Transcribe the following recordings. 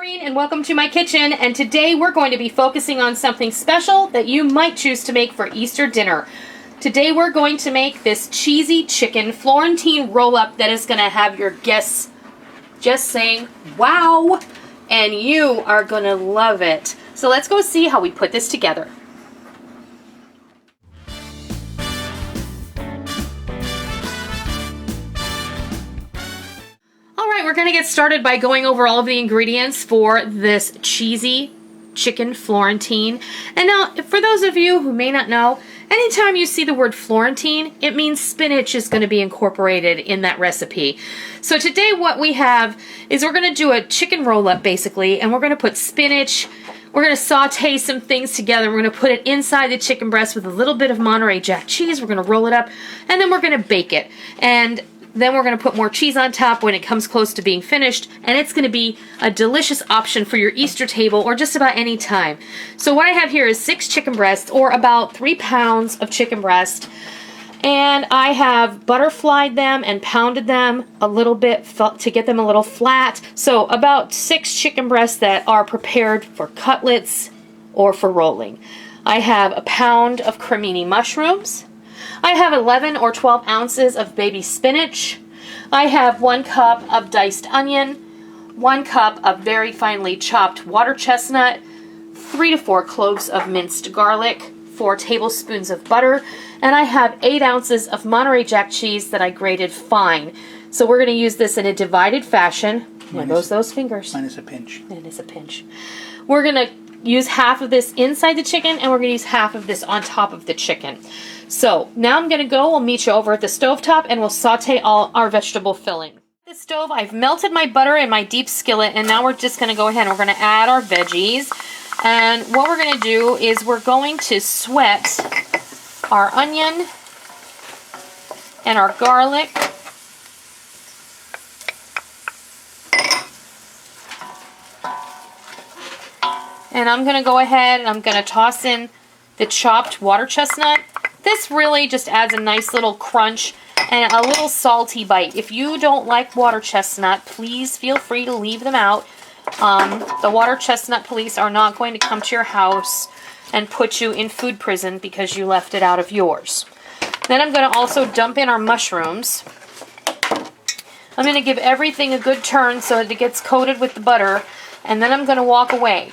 Noreen, and welcome to my kitchen, and today we're going to be focusing on something special that you might choose to make for Easter dinner. Today we're going to make this cheesy chicken Florentine roll-up that is going to have your guests just saying wow, and you are going to love it. So let's go see how we put this together. We're going to get started by going over all of the ingredients for this cheesy chicken Florentine. And now, for those of you who may not know, anytime you see the word Florentine, it means spinach is going to be incorporated in that recipe. So today what we have is we're going to do a chicken roll-up basically, and we're going to put spinach. We're going to saute some things together. We're going to put it inside the chicken breast with a little bit of Monterey Jack cheese. We're going to roll it up, and then we're going to bake it. And then we're going to put more cheese on top when it comes close to being finished, and it's going to be a delicious option for your Easter table or just about any time. So what I have here is 6 chicken breasts, or about 3 pounds of chicken breast, and I have butterflied them and pounded them a little bit to get them a little flat. So about 6 chicken breasts that are prepared for cutlets or for rolling. I have a pound of cremini mushrooms. I have 11 or 12 ounces of baby spinach. I have 1 cup of diced onion, 1 cup of very finely chopped water chestnut, 3 to 4 cloves of minced garlic, 4 tablespoons of butter, and I have 8 ounces of Monterey Jack cheese that I grated fine. So we're going to use this in a divided fashion. There goes those fingers. Minus a pinch. Minus a pinch. We're going to use half of this inside the chicken, and we're going to use half of this on top of the chicken. So now I'm going to go, we'll meet you over at the stovetop, and we'll saute all our vegetable filling. The stove, I've melted my butter in my deep skillet, and now we're just going to go ahead and we're going to add our veggies. And what we're going to do is we're going to sweat our onion and our garlic. And I'm going to go ahead and I'm going to toss in the chopped water chestnut. This really just adds a nice little crunch and a little salty bite. If you don't like water chestnut, please feel free to leave them out. The water chestnut police are not going to come to your house and put you in food prison because you left it out of yours. Then I'm going to also dump in our mushrooms. I'm going to give everything a good turn so that it gets coated with the butter, and then I'm going to walk away.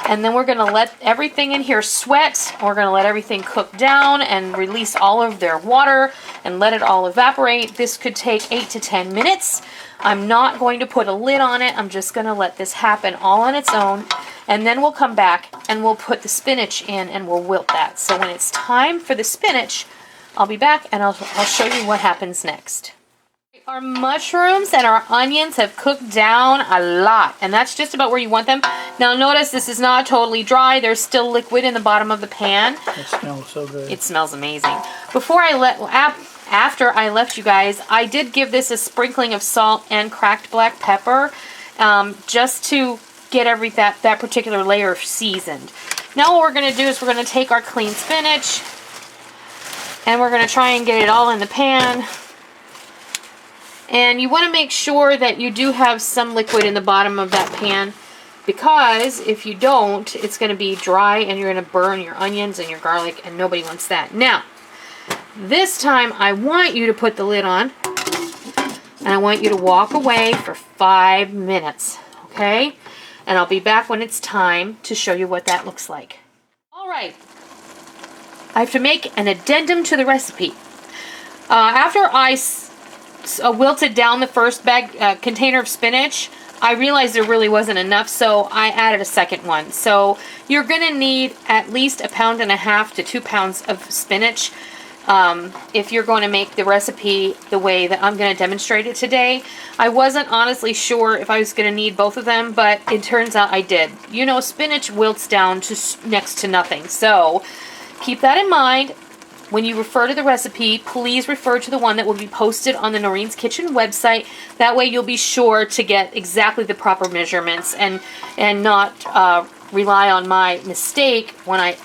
And then we're going to let everything in here sweat. We're going to let everything cook down and release all of their water and let it all evaporate. This could take 8 to 10 minutes. I'm not going to put a lid on it. I'm just going to let this happen all on its own. And then we'll come back and we'll put the spinach in and we'll wilt that. So when it's time for the spinach, I'll be back and I'll show you what happens next. Our mushrooms and our onions have cooked down a lot, and that's just about where you want them. Now notice this is not totally dry. There's still liquid in the bottom of the pan. It smells so good. It smells amazing. After I left you guys, I did give this a sprinkling of salt and cracked black pepper, just to get that particular layer seasoned. Now what we're going to do is we're going to take our clean spinach, and we're going to try and get it all in the pan. And you want to make sure that you do have some liquid in the bottom of that pan, because if you don't, it's going to be dry and you're going to burn your onions and your garlic, and nobody wants that. Now, this time I want you to put the lid on, and I want you to walk away for 5 minutes, okay? And I'll be back when it's time to show you what that looks like. All right, I have to make an addendum to the recipe. After I wilted down the first container of spinach, I realized there really wasn't enough, so I added a second one. So you're going to need at least 1.5 pounds to 2 pounds of spinach if you're going to make the recipe the way that I'm going to demonstrate it today. I wasn't honestly sure if I was going to need both of them, but it turns out I did. You know, spinach wilts down to next to nothing, so keep that in mind. When you refer to the recipe, please refer to the one that will be posted on the Noreen's Kitchen website. That way you'll be sure to get exactly the proper measurements and not rely on my mistake when I,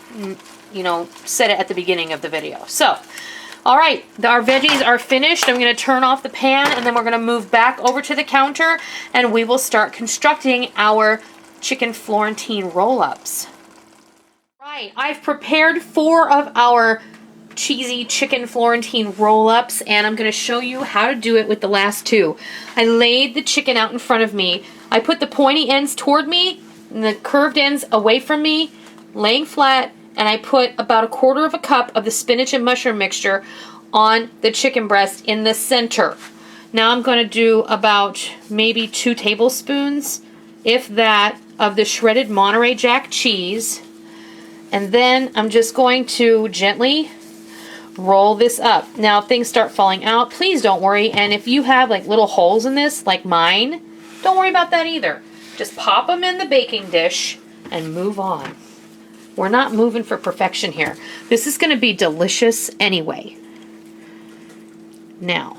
said it at the beginning of the video. So, all right, our veggies are finished. I'm going to turn off the pan, and then we're going to move back over to the counter, and we will start constructing our chicken Florentine roll-ups. Right, I've prepared 4 of our cheesy chicken Florentine roll-ups, and I'm going to show you how to do it with the last 2. I laid the chicken out in front of me. I put the pointy ends toward me and the curved ends away from me, laying flat, and I put about 1/4 cup of the spinach and mushroom mixture on the chicken breast in the center. Now I'm going to do about maybe 2 tablespoons, if that, of the shredded Monterey Jack cheese. And then I'm just going to gently roll this up. Now, if things start falling out, please don't worry. And if you have like little holes in this, like mine, don't worry about that either. Just pop them in the baking dish and move on. We're not moving for perfection here. This is going to be delicious anyway. Now,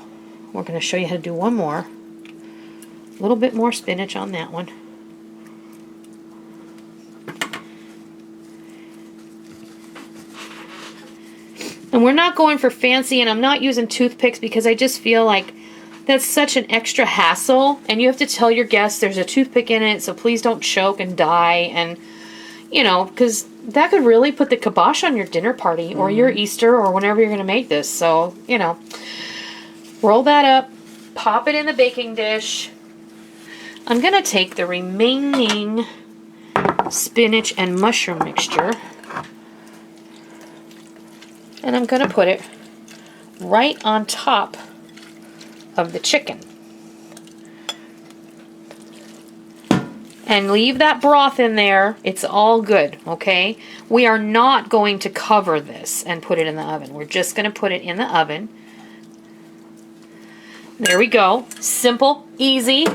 we're going to show you how to do one more. A little bit more spinach on that one. And we're not going for fancy, and I'm not using toothpicks because I just feel like that's such an extra hassle. And you have to tell your guests there's a toothpick in it, so please don't choke and die. And, you know, because that could really put the kibosh on your dinner party or your Easter or whenever you're going to make this. So, you know, roll that up, pop it in the baking dish. I'm going to take the remaining spinach and mushroom mixture, and I'm going to put it right on top of the chicken. And leave that broth in there. It's all good, okay? We are not going to cover this and put it in the oven. We're just going to put it in the oven. There we go. Simple, easy.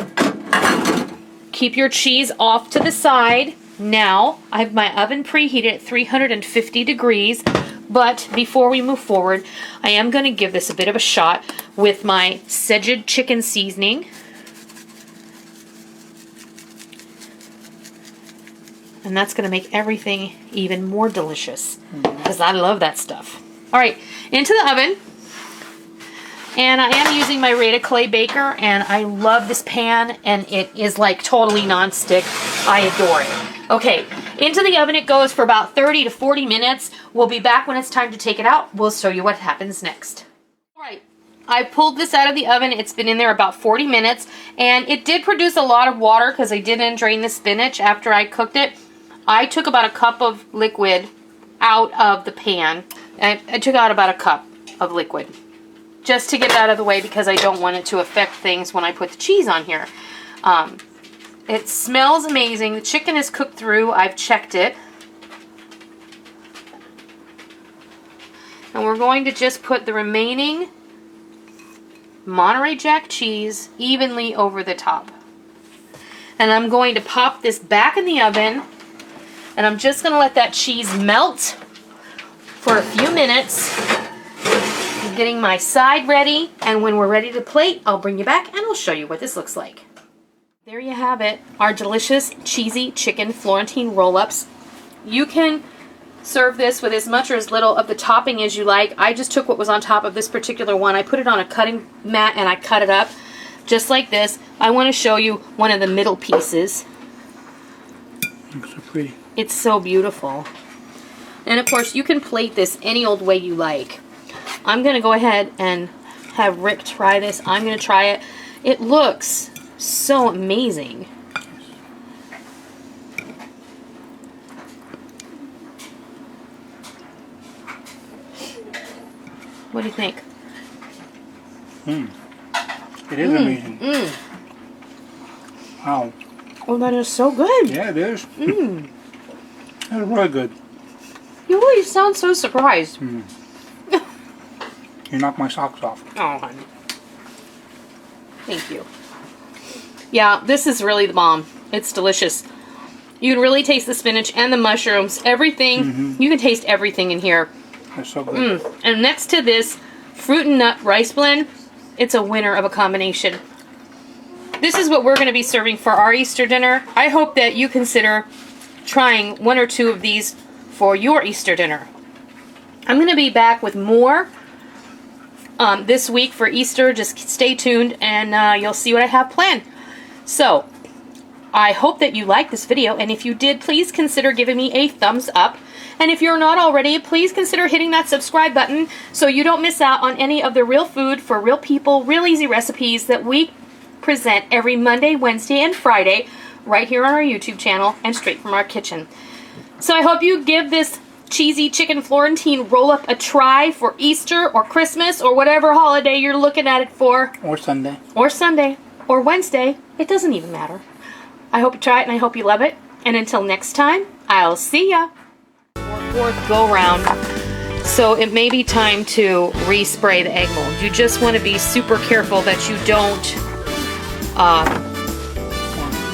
Keep your cheese off to the side. Now, I have my oven preheated at 350 degrees. But before we move forward, I am going to give this a bit of a shot with my sauteed chicken seasoning. And that's going to make everything even more delicious, because I love that stuff. All right, into the oven. And I am using my Rata Clay Baker, and I love this pan, and it is like totally non-stick. I adore it. Okay, into the oven it goes for about 30 to 40 minutes. We'll be back when it's time to take it out. We'll show you what happens next. All right, I pulled this out of the oven. It's been in there about 40 minutes, and it did produce a lot of water because I didn't drain the spinach after I cooked it. I took about 1 cup of liquid out of the pan. I took out about 1 cup of liquid just to get it out of the way because I don't want it to affect things when I put the cheese on here. It smells amazing. The chicken is cooked through. I've checked it. And we're going to just put the remaining Monterey Jack cheese evenly over the top. And I'm going to pop this back in the oven. And I'm just going to let that cheese melt for a few minutes. I'm getting my side ready. And when we're ready to plate, I'll bring you back and I'll show you what this looks like. There you have it, our delicious cheesy chicken Florentine roll-ups. You can serve this with as much or as little of the topping as you like. I just took what was on top of this particular one. I put it on a cutting mat and I cut it up just like this. I want to show you one of the middle pieces. Looks so pretty. It's so beautiful. And of course, you can plate this any old way you like. I'm going to go ahead and have Rick try this. I'm going to try it. It looks so amazing. What do you think? It is amazing. Wow. Oh, that is so good. Yeah, it is. It's really good. You really sound so surprised. You knocked my socks off. Oh, honey. Thank you. Yeah, this is really the bomb. It's delicious. You can really taste the spinach and the mushrooms. Everything. You can taste everything in here. It's so good. And next to this fruit and nut rice blend, it's a winner of a combination. This is what we're going to be serving for our Easter dinner. I hope that you consider trying 1 or 2 of these for your Easter dinner. I'm going to be back with more this week for Easter. Just stay tuned and you'll see what I have planned. So, I hope that you liked this video, and if you did, please consider giving me a thumbs up. And if you're not already, please consider hitting that subscribe button so you don't miss out on any of the real food for real people, real easy recipes that we present every Monday, Wednesday, and Friday right here on our YouTube channel and straight from our kitchen. So I hope you give this cheesy chicken Florentine roll-up a try for Easter or Christmas or whatever holiday you're looking at it for. Or Sunday. Or Sunday. Or Wednesday. It doesn't even matter. I hope you try it and I hope you love it. And until next time, I'll see ya. Fourth go-round. So it may be time to respray the egg mold. You just want to be super careful that you don't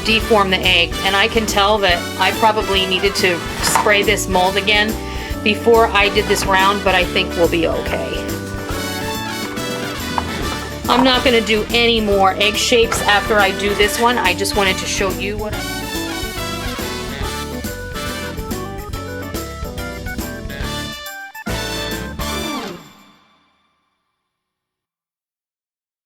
deform the egg. And I can tell that I probably needed to spray this mold again before I did this round, but I think we'll be okay. I'm not going to do any more egg shapes after I do this one. I just wanted to show you what